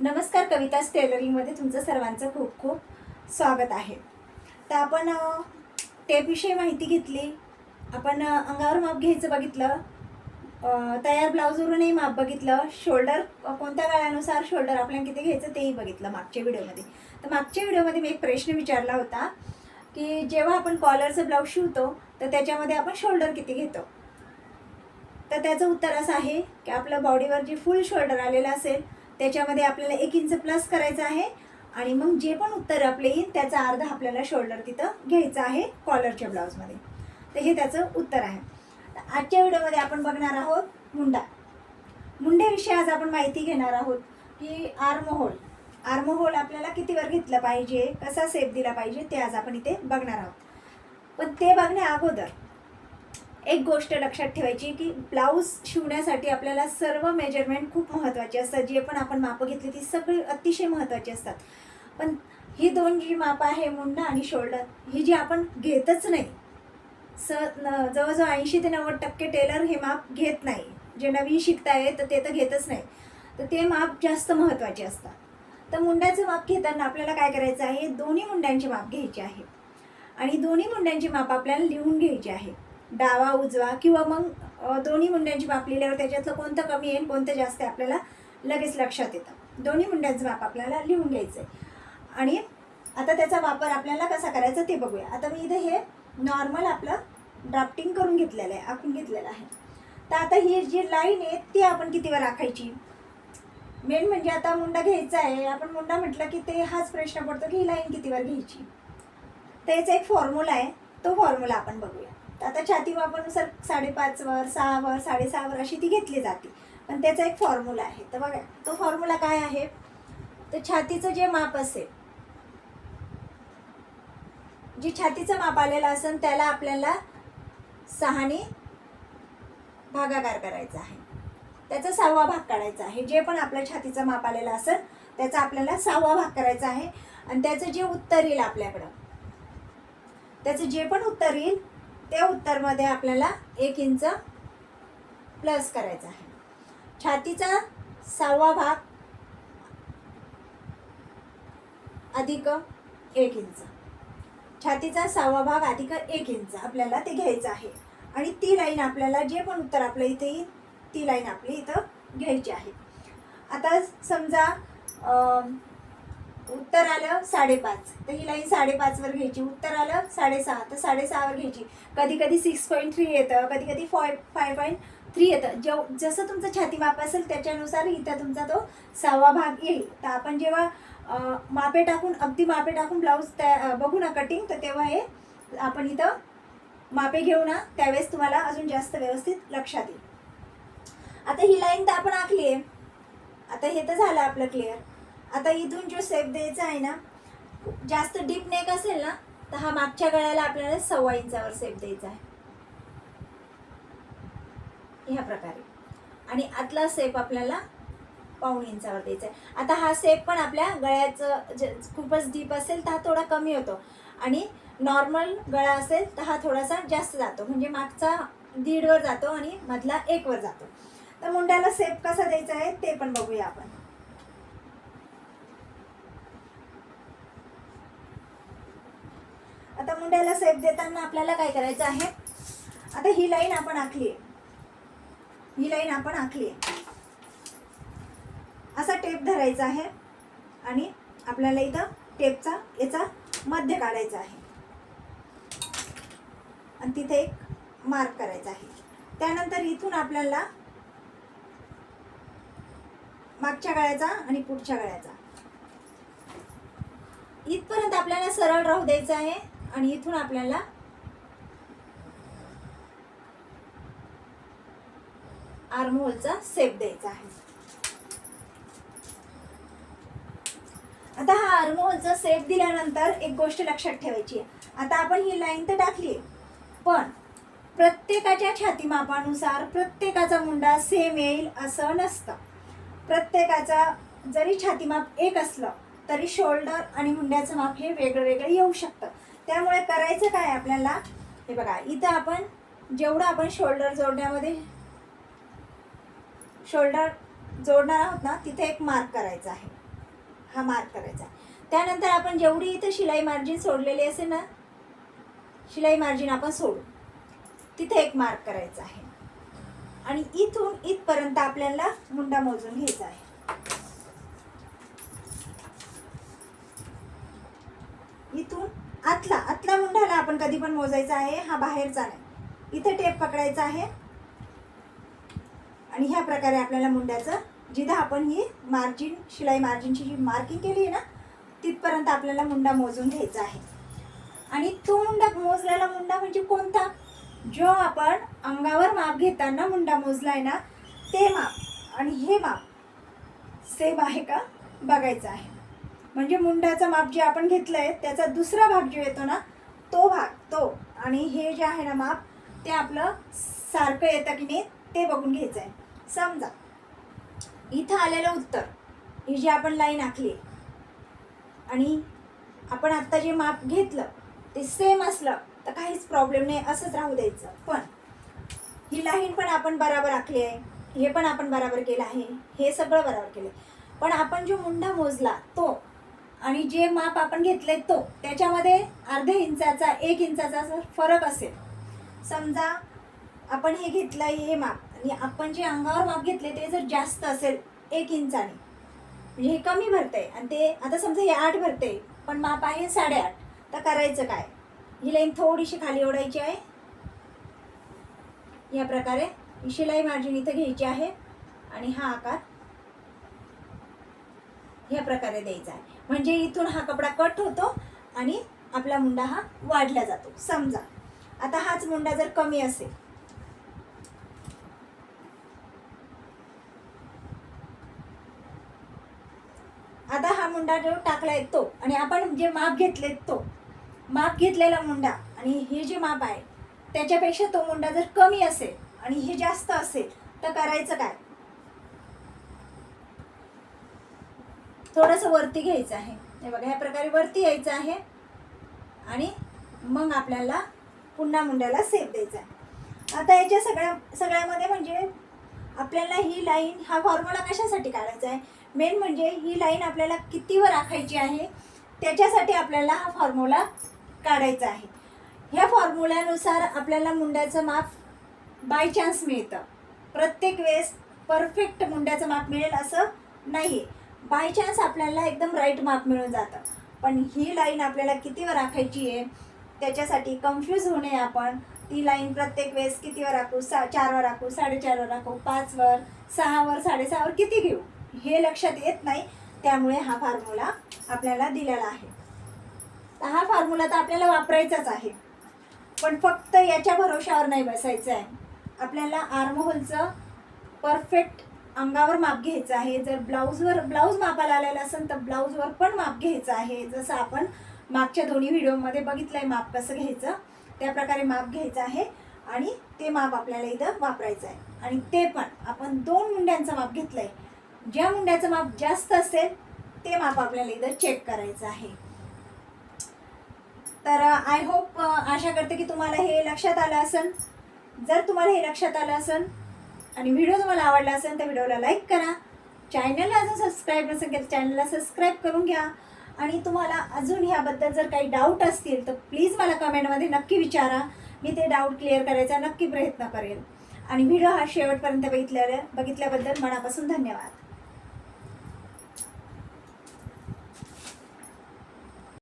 नमस्कार, कविताज टेलरिंगमध्ये तुमचं सर्वांचं खूप खूप स्वागत आहे. तर आपण टेपविषयी माहिती घेतली. आपण अंगावर माप घ्यायचं बघितलं, तयार ब्लाऊजवरूनही माप बघितलं, शोल्डर कोणत्या गळ्यानुसार शोल्डर आपल्याला किती घ्यायचं तेही बघितलं मागच्या व्हिडिओमध्ये. तर मागच्या व्हिडिओमध्ये मी एक प्रश्न विचारला होता की जेव्हा आपण कॉलरचं ब्लाऊज शिवतो तर त्याच्यामध्ये आपण शोल्डर किती घेतो. तर त्याचं उत्तर असं आहे की आपलं बॉडीवर जे फुल शोल्डर आलेलं असेल त्याच्यामध्ये आपल्याला 1 इंच प्लस करायचं आहे आणि मग जे पण उत्तर आपले येईल त्याचा अर्धा आपल्याला शोल्डर तिथं घ्यायचं आहे कॉलरच्या ब्लाऊजमध्ये. तर हे त्याचं उत्तर आहे. तर आजच्या व्हिडिओमध्ये आपण बघणार आहोत मुंड्याविषयी आज आपण माहिती घेणार आहोत की आर्म होल आपल्याला कितीवर घेतलं पाहिजे, कसा शेप दिला पाहिजे ते आज आपण इथे बघणार आहोत. पण ते बघण्या अगोदर एक गोष्ट लक्षात ठेवायची की ब्लाऊज शिवण्यासाठी आपल्याला सर्व मेजरमेंट खूप महत्त्वाचे असतात. जे पण आपण मापं घेतली ती सगळी अतिशय महत्त्वाची असतात. पण ही दोन जी मापं आहे, मुंडा आणि शोल्डर, ही जी आपण घेतच नाही. जवळजवळ 80 ते 90% टेलर हे माप घेत नाही. जे नवीन शिकताय तर ते तर घेतच नाही. तर ते माप जास्त महत्त्वाचे असतात. तर मुंड्याचं माप घेताना आपल्याला काय करायचं आहे, दोन्ही मुंड्यांचे माप घ्यायचे आहे आणि दोन्ही मुंड्यांची माप आपल्याला लिहून घ्यायची आहे. डावा उजवा किंवा मग दोन्ही मुंड्यांची माप लिहिल्यावर त्याच्यातलं कोणतं कमी येईल कोणतं जास्त आहे आपल्याला लगेच लक्षात येतं. दोन्ही मुंड्यांचं माप आपल्याला लिहून घ्यायचं आहे. आणि आता त्याचा वापर आपल्याला कसा करायचा ते बघूया. आता मी इथे हे नॉर्मल आपलं ड्राफ्टिंग करून घेतलेलं आहे, आखून घेतलेलं आहे. तर आता ही जी लाईन आहे ती आपण कितीवर आखायची. मेन म्हणजे आता मुंडा घ्यायचा आहे, आपण मुंडा म्हटलं की ते हाच प्रश्न पडतो की ही लाईन कितीवर घ्यायची. त्याचा एक फॉर्म्युला आहे, तो फॉर्म्युला आपण बघूया. आता छाती मापानुसार 5.5 वर, 6 वर, 6.5 वर अशी ती घेतली जाते. पण त्याचा एक फॉर्म्युला आहे. तर बघा तो फॉर्म्युला काय आहे. तर छातीचं जे माप असेल, जी छातीचं माप आलेलं असेल त्याला आपल्याला 6ने भागाकार करायचा आहे. त्याचा 6वा भाग काढायचा आहे. जे पण आपल्या छातीचं माप आलेलं असेल त्याचा आपल्याला 6वा भाग करायचा आहे. आणि त्याचं जे उत्तर येईल आपल्याकडं, त्याचं जे पण उत्तर येईल त्या उत्तरमध्ये आपल्याला 1 इंच प्लस करायचा आहे. छातीचा 6वा भाग अधिक 1 इंच, छातीचा 6वा भाग अधिक 1 इंच आपल्याला ते घ्यायचं आहे. आणि ती लाईन आपल्याला जे पण उत्तर आपलं इथे येईल ती लाईन आपली इथं घ्यायची आहे. आता समजा उत्तर आलं 5.5, तर ही लाईन 5.5 वर घ्यायची. उत्तर आलं 6.5 तर 6.5 वर घ्यायची. कधी कधी 6.3 येतं, कधी कधी 5.3 येतं. जसं तुमचं छाती माप असेल त्याच्यानुसार इथं तुमचा तो 6वा भाग येईल. तर आपण जेव्हा अगदी मापे टाकून ब्लाऊज बघू ना कटिंग, तर तेव्हा हे आपण इथं मापे घेऊ ना, त्यावेळेस तुम्हाला अजून जास्त व्यवस्थित लक्षात येईल. आता ही लाईन तर आपण आखली आहे. आता हे तर झालं आपलं क्लिअर. आता इथून जो शेप द्यायचा आहे ना, जास्त डीप नेक असेल ना तर हा मागच्या गळ्याला आपल्याला 1.25 इंचावर शेप द्यायचा आहे ह्या प्रकारे. आणि आतला शेप आपल्याला 1.25 इंचावर द्यायचा आहे. आता हा शेप पण आपल्या गळ्याचं खूपच डीप असेल तर हा थोडा कमी होतो आणि नॉर्मल गळा असेल तर हा थोडासा जास्त जातो. म्हणजे मागचा 1.5 वर जातो आणि मधला 1 वर जातो. तर मुंड्याला शेप कसा द्यायचा आहे ते पण बघूया आपण. आता मुंड्याला शेप देताना आपल्याला काय करायचं आहे. आता ही लाईन आपण आखली आहे, असा टेप धरायचा आहे आणि आपल्याला इथं टेपचा याचा मध्य काढायचा आहे आणि तिथे एक मार्क करायचा आहे. त्यानंतर इथून आपल्याला मागच्या गळ्याचा आणि पुढच्या गळ्याचा इथपर्यंत आपल्याला सरळ राहू द्यायचं आहे आणि इथून आपल्याला आर्महोलचा शेप द्यायचा आहे. आता हा आर्महोलचा शेप दिल्यानंतर एक गोष्ट लक्षात ठेवायची आहे. आता आपण ही लाईन तर टाकली आहे, पण प्रत्येकाच्या छाती मापानुसार प्रत्येकाचा मुंडा सेम येईल असं नसतं. प्रत्येकाचा जरी छाती माप एक असलं तरी शोल्डर आणि मुंड्याचं माप हे वेगळं वेगळं येऊ शकतं. त्यामुळे करायचं काय आपल्याला, हे बघा इथं आपण जेवढं आपण शोल्डर जोडणार आहोत ना तिथे एक मार्क करायचा आहे. हा मार्क करायचा. त्यानंतर आपण जेवढी इथं शिलाई मार्जिन सोडलेली असेल ना, शिलाई मार्जिन आपण सोडू तिथे एक मार्क करायचा आहे. आणि इथून इथपर्यंत आपल्याला मुंडा मोजून घ्यायचा आहे. इथून आतला मुंडाला आपण कधी पण मोजायचा आहे, हा बाहेरचा नाही. इथे टेप पकडायचा आहे आणि ह्या प्रकारे आपल्याला मुंड्याचं जिथं आपण ही मार्जिन शिलाई मार्जिनची जी मार्किंग केली आहे ना, तिथपर्यंत आपल्याला मुंडा मोजून घ्यायचा आहे. आणि तो मुंडा मोजलेला मुंडा म्हणजे कोणता, जो आपण अंगावर माप घेताना मुंडा मोजलाय ना, ते माप आणि हे माप सेम आहे का बघायचं आहे. म्हणजे मुंड्याचं माप जे आपण घेतलंय त्याचा दुसरा भाग जो येतो ना, तो भाग तो आणि हे जे आहे ना माप, ते आपलं सारखं येतं की नाही ते बघून घ्यायचं आहे. समजा इथं आलेलं उत्तर, ही जी आपण लाईन आखली आणि आपण आत्ता जे माप घेतलं ते सेम असलं तर काहीच प्रॉब्लेम नाही, असंच राहू द्यायचं. पण ही लाईन पण आपण बरोबर आखली आहे, हे पण आपण बरोबर केलं आहे, हे सगळं बरोबर केलं. पण आपण जो मुंडा मोजला तो आणि जे माप आपण घेतलंय तो, त्याच्यामध्ये अर्ध्या इंचाचा 1 इंचाचा फरक असेल. समजा आपण हे घेतलंय हे माप आणि आपण जे अंगावर माप घेतले ते जर जास्त असेल 1 इंचाने, म्हणजे हे कमी भरतंय आणि ते आता समजा हे 8 भरते पण माप आहे 8.5, तर करायचं काय, ही लाईन थोडीशी खाली ओढायची आहे. या प्रकारे ही शिलाई मार्जिन इथं घ्यायची आहे आणि हा आकार ह्या प्रकारे द्यायचा आहे. म्हणजे इथून हा कपडा कट होतो आणि आपला मुंडा हा वाढला जातो. समजा आता हाच मुंडा जर कमी असेल, आता हा मुंडा जो टाकलाय तो आणि आपण जे माप घेतले तो माप घेतलेला मुंडा आणि हे जे माप आहे त्याच्यापेक्षा तो मुंडा जर कमी असेल आणि हे जास्त असेल तर करायचं काय, थोडंसं वरती घ्यायचं आहे. हे बघा ह्या प्रकारे वरती यायचं आहे आणि मग आपल्याला पुन्हा मुंड्याला सेप द्यायचा आहे. आता याच्या सगळ्यामध्ये म्हणजे आपल्याला ही लाईन, हा फॉर्म्युला कशासाठी काढायचा आहे, मेन म्हणजे ही लाईन आपल्याला कितीवर आखायची आहे त्याच्यासाठी आपल्याला हा फॉर्म्युला काढायचा आहे. ह्या फॉर्म्युल्यानुसार आपल्याला मुंड्याचं माप बाय चान्स मिळतं. प्रत्येक वेळेस परफेक्ट मुंड्याचं माप मिळेल असं नाही, बाय चान्स आपल्याला एकदम राईट माप मिळून जातं. पण ही लाईन आपल्याला कितीवर आखायची आहे त्याच्यासाठी कन्फ्यूज होऊ नये आपण. ती लाईन प्रत्येक वेळेस कितीवर आखू, 4वर आखू, 4.5वर आखू, 5वर, 6वर, 6.5वर किती घेऊ हे लक्षात येत नाही. त्यामुळे हा फॉर्म्युला आपल्याला दिलेला आहे. तर हा फॉर्म्युला तर आपल्याला वापरायचाच आहे, पण फक्त याच्या भरोशावर नाही बसायचं आहे. आपल्याला आर्महोलचं परफेक्ट अंगावर माप घ्यायचं आहे. जर ब्लाऊज मापाला आलेला असेल तर ब्लाऊजवर पण माप घ्यायचं आहे. जसं आपण मागच्या दोन्ही व्हिडिओमध्ये बघितलं आहे माप कसं घ्यायचं, त्या प्रकारे माप घ्यायचं आहे आणि ते माप आपल्याला इथं वापरायचं आहे. आणि ते पण आपण 2 मुंड्यांचं माप घेतलं आहे, ज्या मुंड्याचं माप जास्त असेल ते माप आपल्याला इथं चेक करायचं आहे. तर आय होप, आशा करते की तुम्हाला हे लक्षात आलं असेल. जर तुम्हाला हे लक्षात आलं असेल आणि व्हिडिओ तुम्हाला आवडला असेल तर व्हिडिओला लाईक करा. चॅनलला अजून सबस्क्राईब नसेल केलं चॅनलला सबस्क्राईब करून घ्या. आणि तुम्हाला अजून ह्याबद्दल जर काही डाऊट असतील तर प्लीज मला कमेंटमध्ये नक्की विचारा. मी ते डाऊट क्लिअर करायचा नक्की प्रयत्न करेन. आणि व्हिडिओ हा शेवटपर्यंत बघितल्याबद्दल मनापासून धन्यवाद.